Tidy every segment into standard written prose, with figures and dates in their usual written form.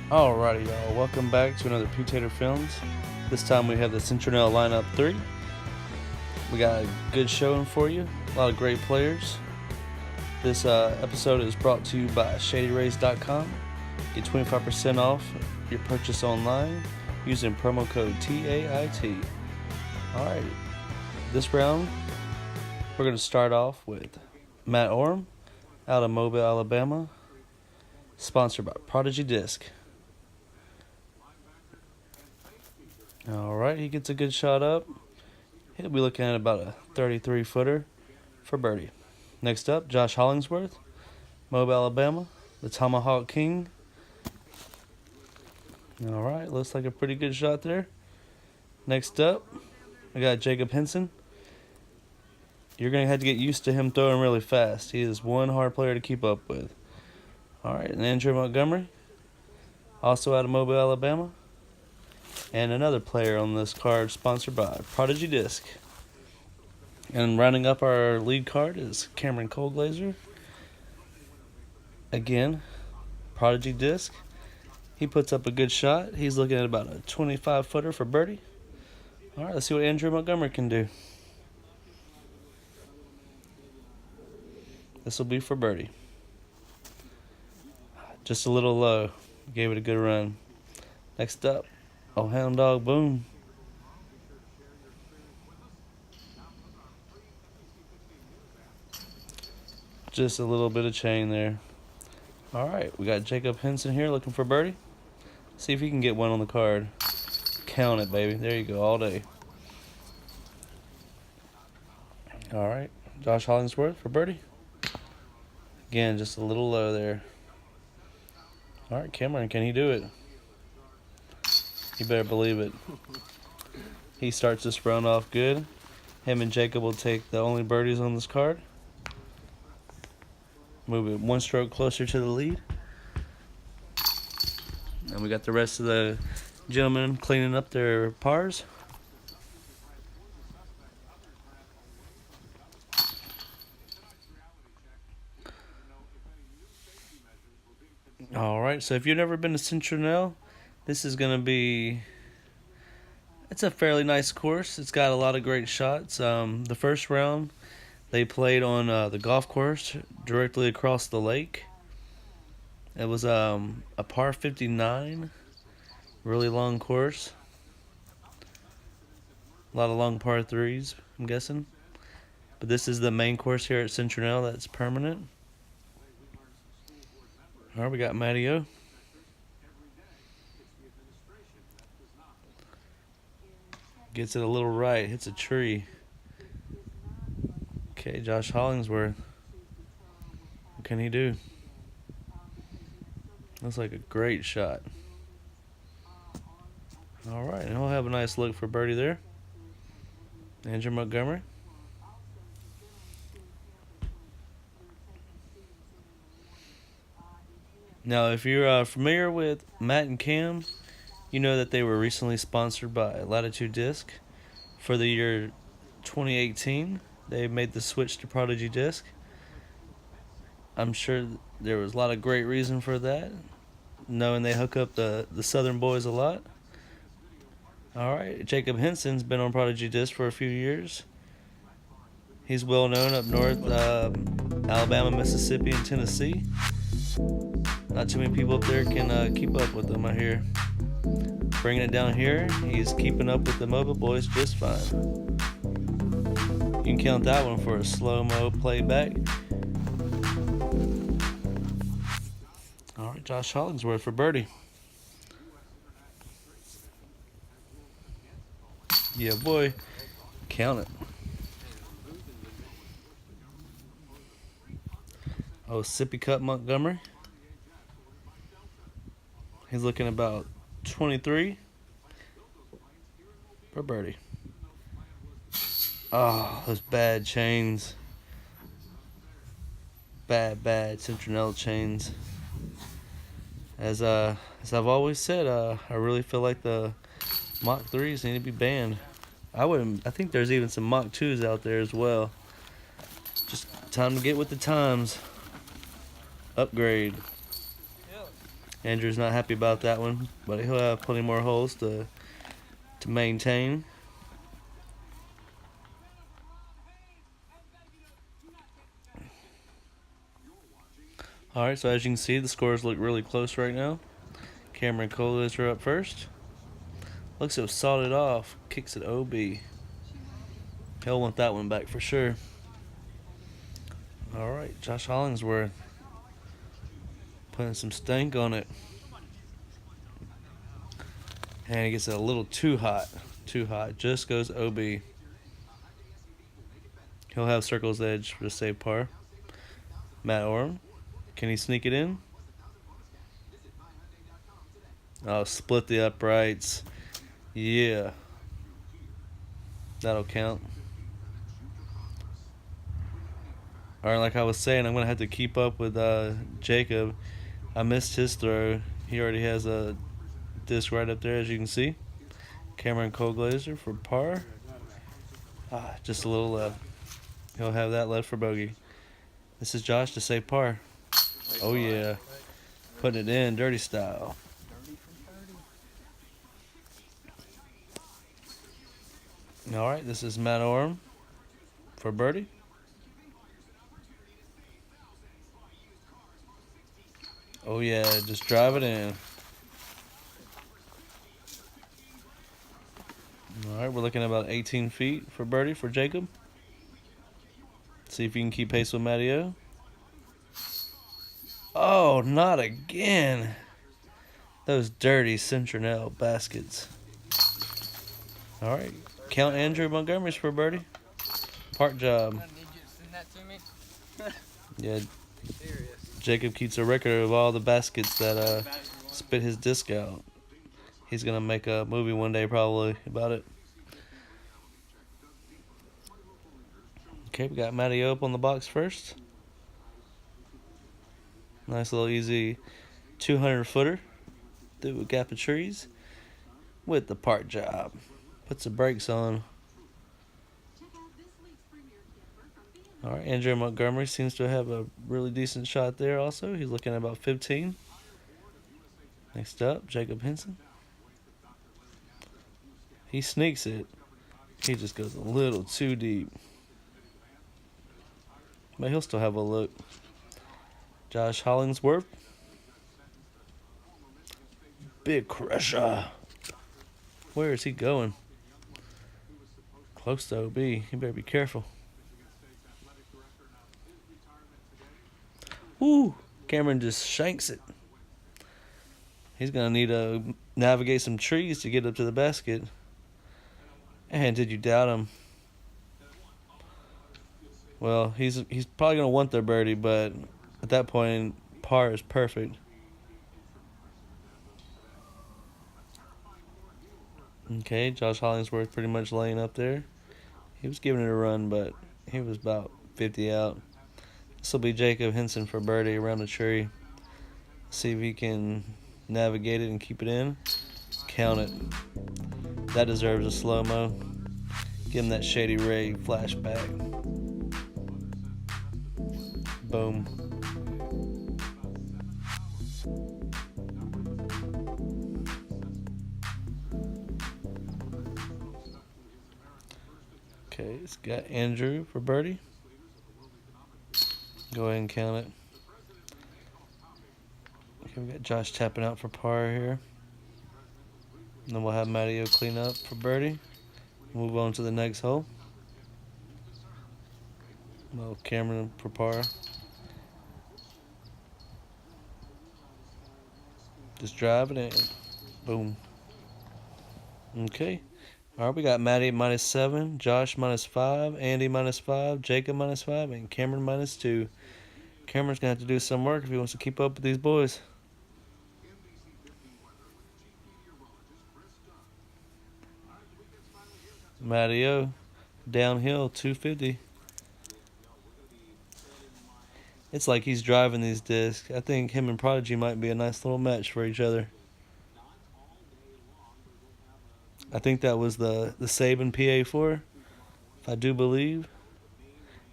Alrighty, y'all. Welcome back to another Potato Films. This time we have the Citronelle lineup 3. We got a good showing for you. A lot of great players. This episode is brought to you by ShadyRays.com. Get 25% off your purchase online using promo code TAIT. Alright, this round we're going to start off with Matt Orum out of Mobile, Alabama. Sponsored by Prodigy Disc. Alright, he gets a good shot up. He'll be looking at about a 33-footer for birdie. Next up, Josh Hollingsworth, Mobile, Alabama, the Tomahawk King. Alright, looks like a pretty good shot there. Next up, we got Jacob Henson. You're going to have to get used to him throwing really fast. He is one hard player to keep up with. Alright, and Andrew Montgomery, also out of Mobile, Alabama. And another player on this card sponsored by Prodigy Disc. And rounding up our lead card is Cameron Colglaizer. Again, Prodigy Disc. He puts up a good shot. He's looking at about a 25-footer for birdie. Alright, let's see what Andrew Montgomery can do. This will be for birdie. Just a little low. Gave it a good run. Next up, oh, Hound Dog Boom. Just a little bit of chain there. Alright, we got Jacob Henson here looking for birdie. See if he can get one on the card. Count it, baby. There you go, all day. Alright, Josh Hollingsworth for birdie. Again, just a little low there. Alright, Cameron, can he do it? You better believe it. He starts this round off good. Him and Jacob will take the only birdies on this card. Move it one stroke closer to the lead. And we got the rest of the gentlemen cleaning up their pars. Alright, so if you've never been to Citronelle, this is going to be... It's a fairly nice course. It's got a lot of great shots. The first round, they played on the golf course directly across the lake. It was a par 59, really long course. A lot of long par 3s, I'm guessing. But this is the main course here at Citronelle that's permanent. Alright, we got Matty O. Gets it a little right, hits a tree. Okay, Josh Hollingsworth. What can he do? Looks like a great shot. Alright, and he'll have a nice look for birdie there. Andrew Montgomery. Now, if you're familiar with Matt and Cam, you know that they were recently sponsored by Latitude Disc. For the year 2018, they made the switch to Prodigy Disc. I'm sure there was a lot of great reason for that, knowing they hook up the Southern boys a lot. Alright, Jacob Henson's been on Prodigy Disc for a few years. He's well known up north, Alabama, Mississippi, and Tennessee. Not too many people up there can keep up with him, I hear. Bringing it down here, he's keeping up with the Mobile boys just fine. You can count that one for a slow-mo playback. Alright, Josh Hollingsworth for birdie. Yeah, boy. Count it. Oh, Sippy Cup Montgomery. He's looking about 23 for birdie. Oh, those bad chains. Bad Citronelle chains. As I've always said, I really feel like the Mach 3s need to be banned. I think there's even some Mach 2s out there as well. Just time to get with the times. Upgrade. Andrew's not happy about that one, but he'll have plenty more holes to maintain. Alright, so as you can see, the scores look really close right now. Cameron Colglaizer up first. Looks to have sawed it off. Kicks it OB. He'll want that one back for sure. Alright, Josh Hollingsworth putting some stank on it. And he gets it a little too hot. Too hot. Just goes OB. He'll have circle's edge for the save par. Matt Orum. Can he sneak it in? Oh, split the uprights. Yeah. That'll count. Alright, like I was saying, I'm going to have to keep up with Jacob. I missed his throw. He already has a disc right up there, as you can see. Cameron Colglaizer for par. Just a little left. He'll have that left for bogey. This is Josh to say par. Oh yeah, putting it in dirty style. All right, this is Matt Orum for birdie. Oh yeah, just drive it in. All right, we're looking at about 18 feet for birdie for Jacob. See if you can keep pace with Matty-O. Oh, not again. Those dirty Citronelle baskets. All right, count Andrew Montgomery's for birdie. Park job. I need you to send that to me. Yeah, Jacob keeps a record of all the baskets that spit his disc out. He's gonna make a movie one day probably about it. Okay, we got Matty-O up on the box first. Nice little easy 200-footer through a gap of trees with the park job. Puts the brakes on. Alright, Andrew Montgomery seems to have a really decent shot there also. He's looking at about 15. Next up, Jacob Henson. He sneaks it. He just goes a little too deep. But he'll still have a look. Josh Hollingsworth. Big crusher. Where is he going? Close to OB. You better be careful. Woo! Cameron just shanks it. He's going to need to navigate some trees to get up to the basket. And did you doubt him? Well, he's probably going to want their birdie, but at that point, par is perfect. Okay, Josh Hollingsworth pretty much laying up there. He was giving it a run, but he was about 50 out. This will be Jacob Henson for birdie around the tree. See if he can navigate it and keep it in. Count it. That deserves a slow-mo. Give him that Shady Ray flashback. Boom. Okay, it's got Andrew for birdie. Go ahead and count it. Okay, we got Josh tapping out for par here. And then we'll have Matty-O clean up for birdie. Move on to the next hole. Well, Cameron for par. Just drive it in. Boom. Okay. All right, we got Matty -7, Josh -5, Andy -5, Jacob -5, and Cameron -2. Cameron's going to have to do some work if he wants to keep up with these boys. Matty-O, downhill, 250. It's like he's driving these discs. I think him and Prodigy might be a nice little match for each other. I think that was the Saban PA4, if I do believe.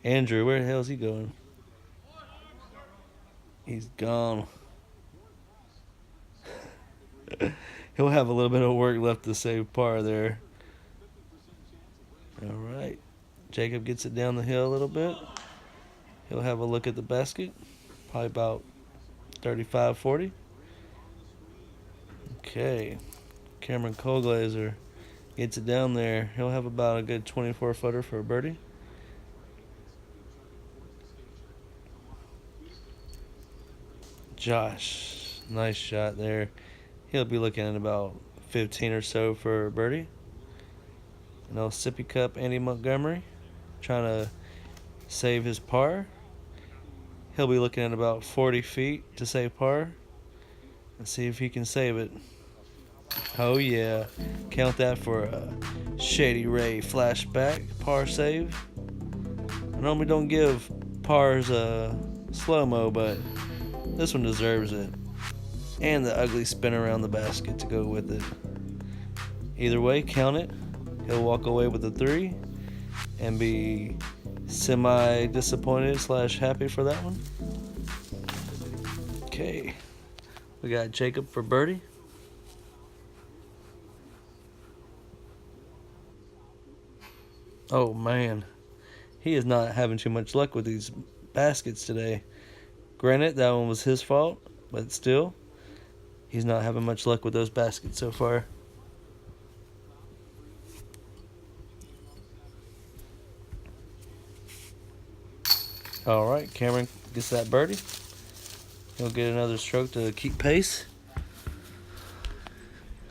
Andrew, where the hell is he going? He's gone. He'll have a little bit of work left to save par there. All right. Jacob gets it down the hill a little bit. He'll have a look at the basket. Probably about 35, 40. Okay. Cameron Colglaizer gets it down there. He'll have about a good 24-footer for a birdie. Josh, nice shot there. He'll be looking at about 15 or so for a birdie. An old sippy cup, Andy Montgomery, trying to save his par. He'll be looking at about 40 feet to save par. Let's see if he can save it. Oh yeah, count that for a Shady Ray flashback par save. I normally don't give pars a slow-mo, but this one deserves it. And the ugly spin around the basket to go with it. Either way, count it. He'll walk away with a 3 and be semi-disappointed / happy for that one. Okay. We got Jacob for birdie. Oh man, he is not having too much luck with these baskets today. Granted, that one was his fault, but still, he's not having much luck with those baskets so far. All right, Cameron gets that birdie. He'll get another stroke to keep pace.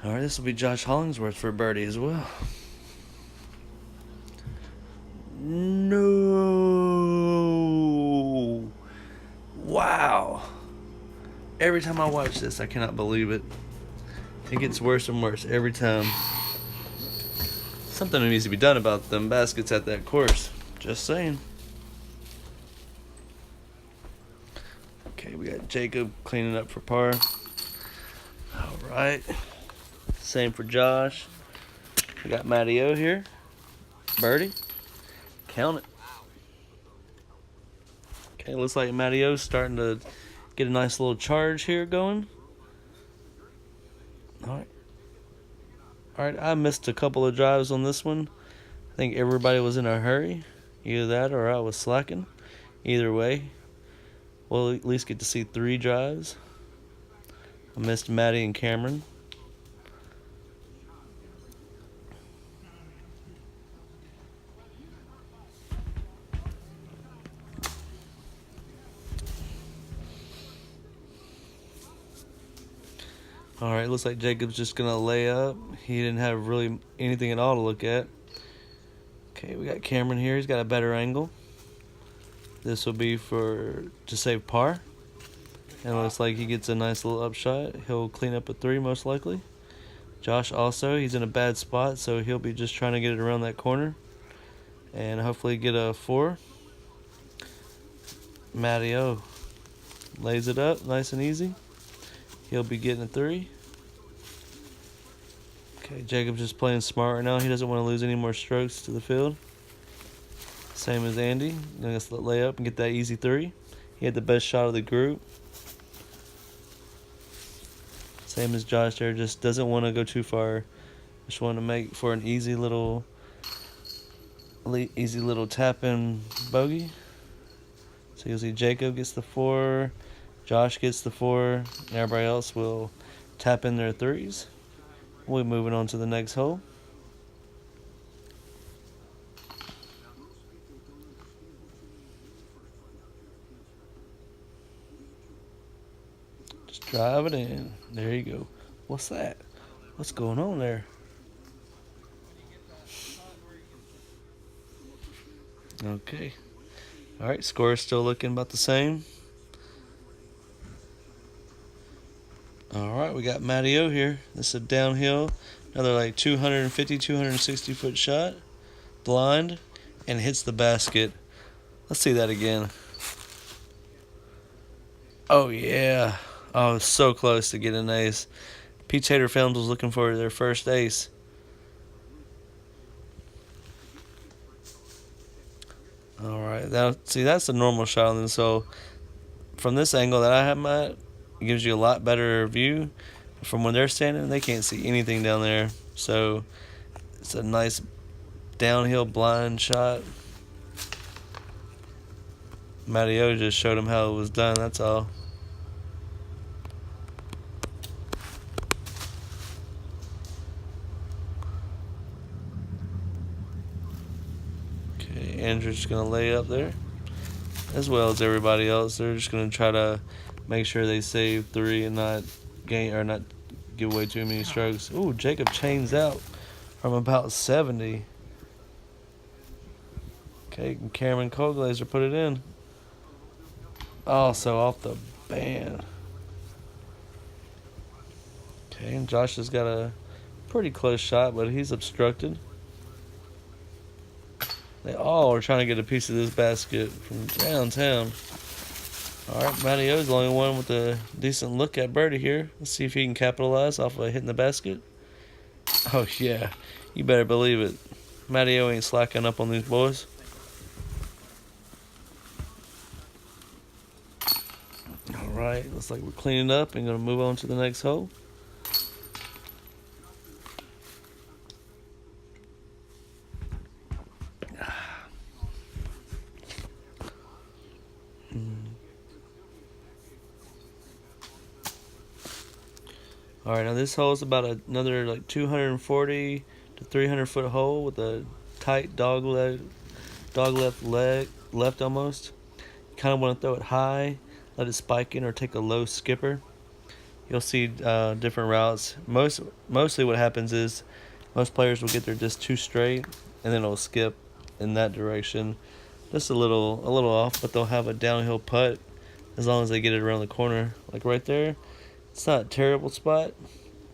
All right, this will be Josh Hollingsworth for a birdie as well. No. Wow. Every time I watch this, I cannot believe it. It gets worse and worse every time. Something needs to be done about them baskets at that course. Just saying. Okay, we got Jacob cleaning up for par. All right. Same for Josh. We got Matty O here. Birdie. Count it. Okay, looks like Matty O's starting to get a nice little charge here going. All right, I missed a couple of drives on this one. I think everybody was in a hurry. Either that or I was slacking. Either way, we'll at least get to see 3 drives. I missed Matty and Cameron. All right, looks like Jacob's just going to lay up. He didn't have really anything at all to look at. Okay, we got Cameron here. He's got a better angle. This will be to save par. And it looks like he gets a nice little upshot. He'll clean up a 3 most likely. Josh also, he's in a bad spot, so he'll be just trying to get it around that corner. And hopefully get a 4. Matty O lays it up nice and easy. He'll be getting a 3. Okay, Jacob's just playing smart right now. He doesn't want to lose any more strokes to the field. Same as Andy. Gonna lay up and get that easy 3. He had the best shot of the group. Same as Josh there. Just doesn't want to go too far. Just want to make for an easy little tap in bogey. So you'll see Jacob gets the 4. Josh gets the 4, and everybody else will tap in their 3s. We'll be moving on to the next hole. Just drive it in. There you go. What's that? What's going on there? Okay. All right, score is still looking about the same. All right, we got Matty O here. This is a downhill, another like 250, 260 foot shot, blind, and hits the basket. Let's see that again. Oh yeah, oh so close to getting an ace. Pete Tater Films was looking for their first ace. All right, now see that's a normal shot, and so from this angle that I have at, it gives you a lot better view. from when they're standing, they can't see anything down there. So it's a nice downhill blind shot. Matteo just showed him how it was done, that's all. Okay, Andrew's just going to lay up there, as well as everybody else. They're just going to try to make sure they save 3 and not give away too many strokes. Ooh, Jacob chains out from about 70. Okay, Cameron Colglaizer put it in. Also off the band. Okay, and Josh has got a pretty close shot, but he's obstructed. They all are trying to get a piece of this basket from downtown. Alright, Matteo's the only one with a decent look at birdie here. Let's see if he can capitalize off of hitting the basket. Oh yeah, you better believe it. Matteo ain't slacking up on these boys. Alright, looks like we're cleaning up and going to move on to the next hole. Alright, now this hole is about another like 240 to 300 foot hole with a tight dog left almost. You kind of want to throw it high, let it spike in, or take a low skipper. You'll see different routes. Mostly what happens is most players will get their disc too straight and then it'll skip in that direction. Just a little off, but they'll have a downhill putt as long as they get it around the corner. Like right there. It's not a terrible spot,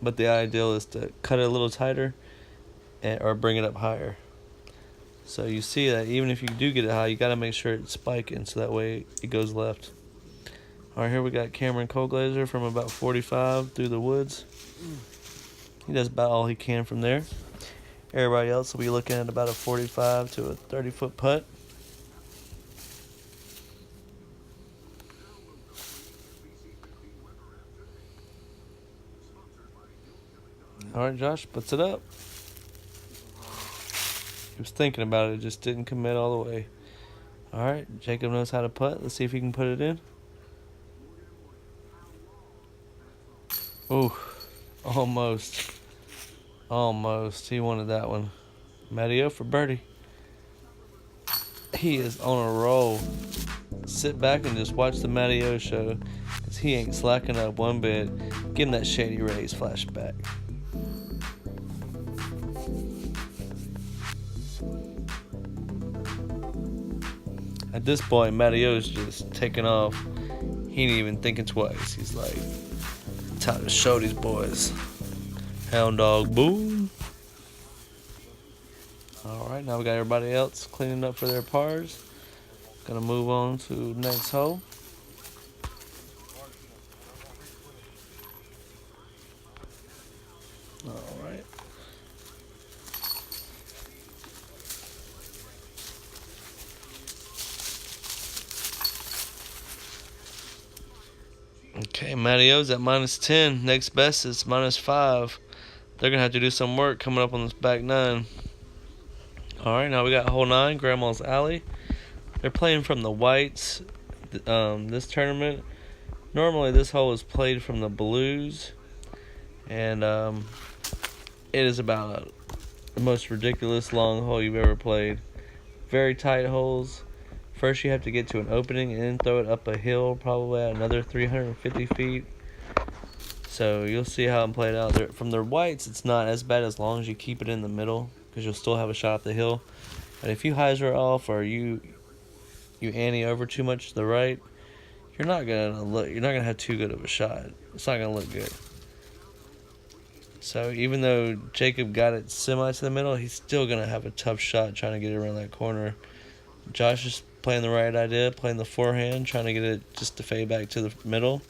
but the ideal is to cut it a little tighter or bring it up higher. So you see that even if you do get it high, you got to make sure it's spiking so that way it goes left. Alright, here we got Cameron Colglaizer from about 45 through the woods. He does about all he can from there. Everybody else will be looking at about a 45 to a 30-foot putt. Alright, Josh puts it up. He was thinking about it, just didn't commit all the way. Alright, Jacob knows how to putt. Let's see if he can put it in. Ooh, almost. Almost. He wanted that one. Matteo for birdie. He is on a roll. Sit back and just watch the Matteo show, because he ain't slacking up one bit. Give him that Shady Rays flashback. At this point, Matteo's just taking off. He ain't even thinking twice. He's like, time to show these boys. Hound dog, boom. Alright, now we got everybody else cleaning up for their pars. Gonna move on to the next hole. Alright. Okay, Matteo's at -10. Next best is -5. They're going to have to do some work coming up on this back 9. Alright, now we got hole 9, Grandma's Alley. They're playing from the whites this tournament. Normally this hole is played from the blues. And it is about the most ridiculous long hole you've ever played. Very tight holes. First you have to get to an opening and then throw it up a hill, probably at another 350 feet. So you'll see how I'm played out there. From the whites, it's not as bad as long as you keep it in the middle, because you'll still have a shot at the hill. But if you hyzer off or you ante over too much to the right, you're not gonna have too good of a shot. It's not gonna look good. So even though Jacob got it semi to the middle, he's still gonna have a tough shot trying to get it around that corner. Josh is playing the right idea, playing the forehand, trying to get it just to fade back to the middle.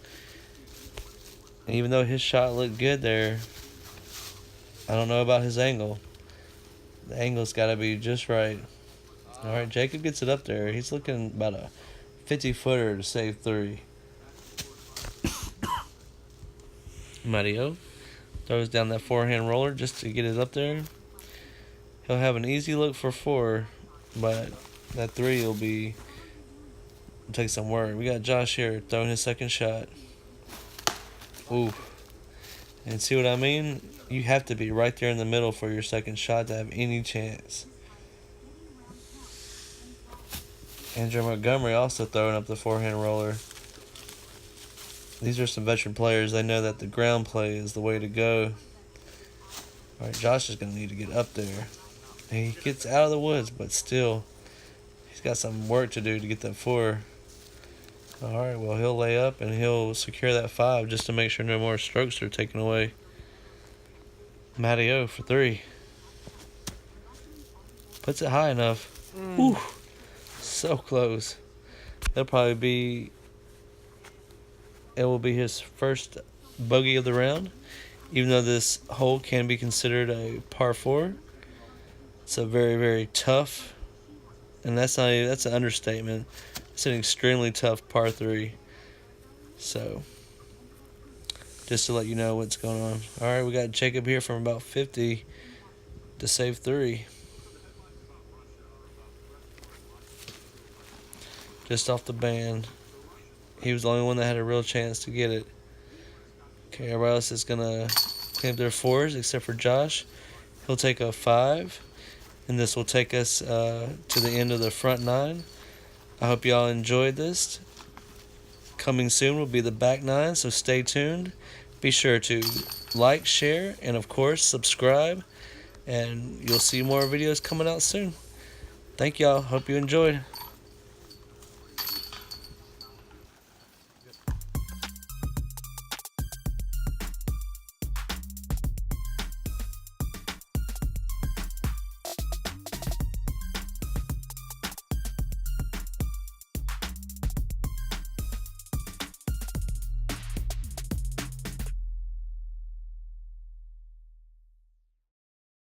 And even though his shot looked good there, I don't know about his angle. The angle's got to be just right. Alright, Jacob gets it up there. He's looking about a 50-footer to save 3. Matteo. Throws down that forehand roller just to get it up there. He'll have an easy look for 4, but that 3 will take some work. We got Josh here throwing his second shot. Ooh. And see what I mean? You have to be right there in the middle for your second shot to have any chance. Andrew Montgomery also throwing up the forehand roller. These are some veteran players. They know that the ground play is the way to go. Alright, Josh is going to need to get up there. He gets out of the woods, but still, he's got some work to do to get that 4. Alright, well, he'll lay up and he'll secure that 5 just to make sure no more strokes are taken away. Matty O for 3. Puts it high enough. Whew. So close. It will be his first bogey of the round, even though this hole can be considered a par 4. It's a very, very tough, and that's an understatement. It's an extremely tough par 3. So, just to let you know what's going on. All right, we got Jacob here from about 50 to save 3. Just off the band. He was the only one that had a real chance to get it. Okay, everybody else is going to clean up their 4s except for Josh. He'll take a 5. And this will take us to the end of the front 9. I hope y'all enjoyed this. Coming soon will be the back 9, so stay tuned. Be sure to like, share, and of course subscribe. And you'll see more videos coming out soon. Thank y'all. Hope you enjoyed.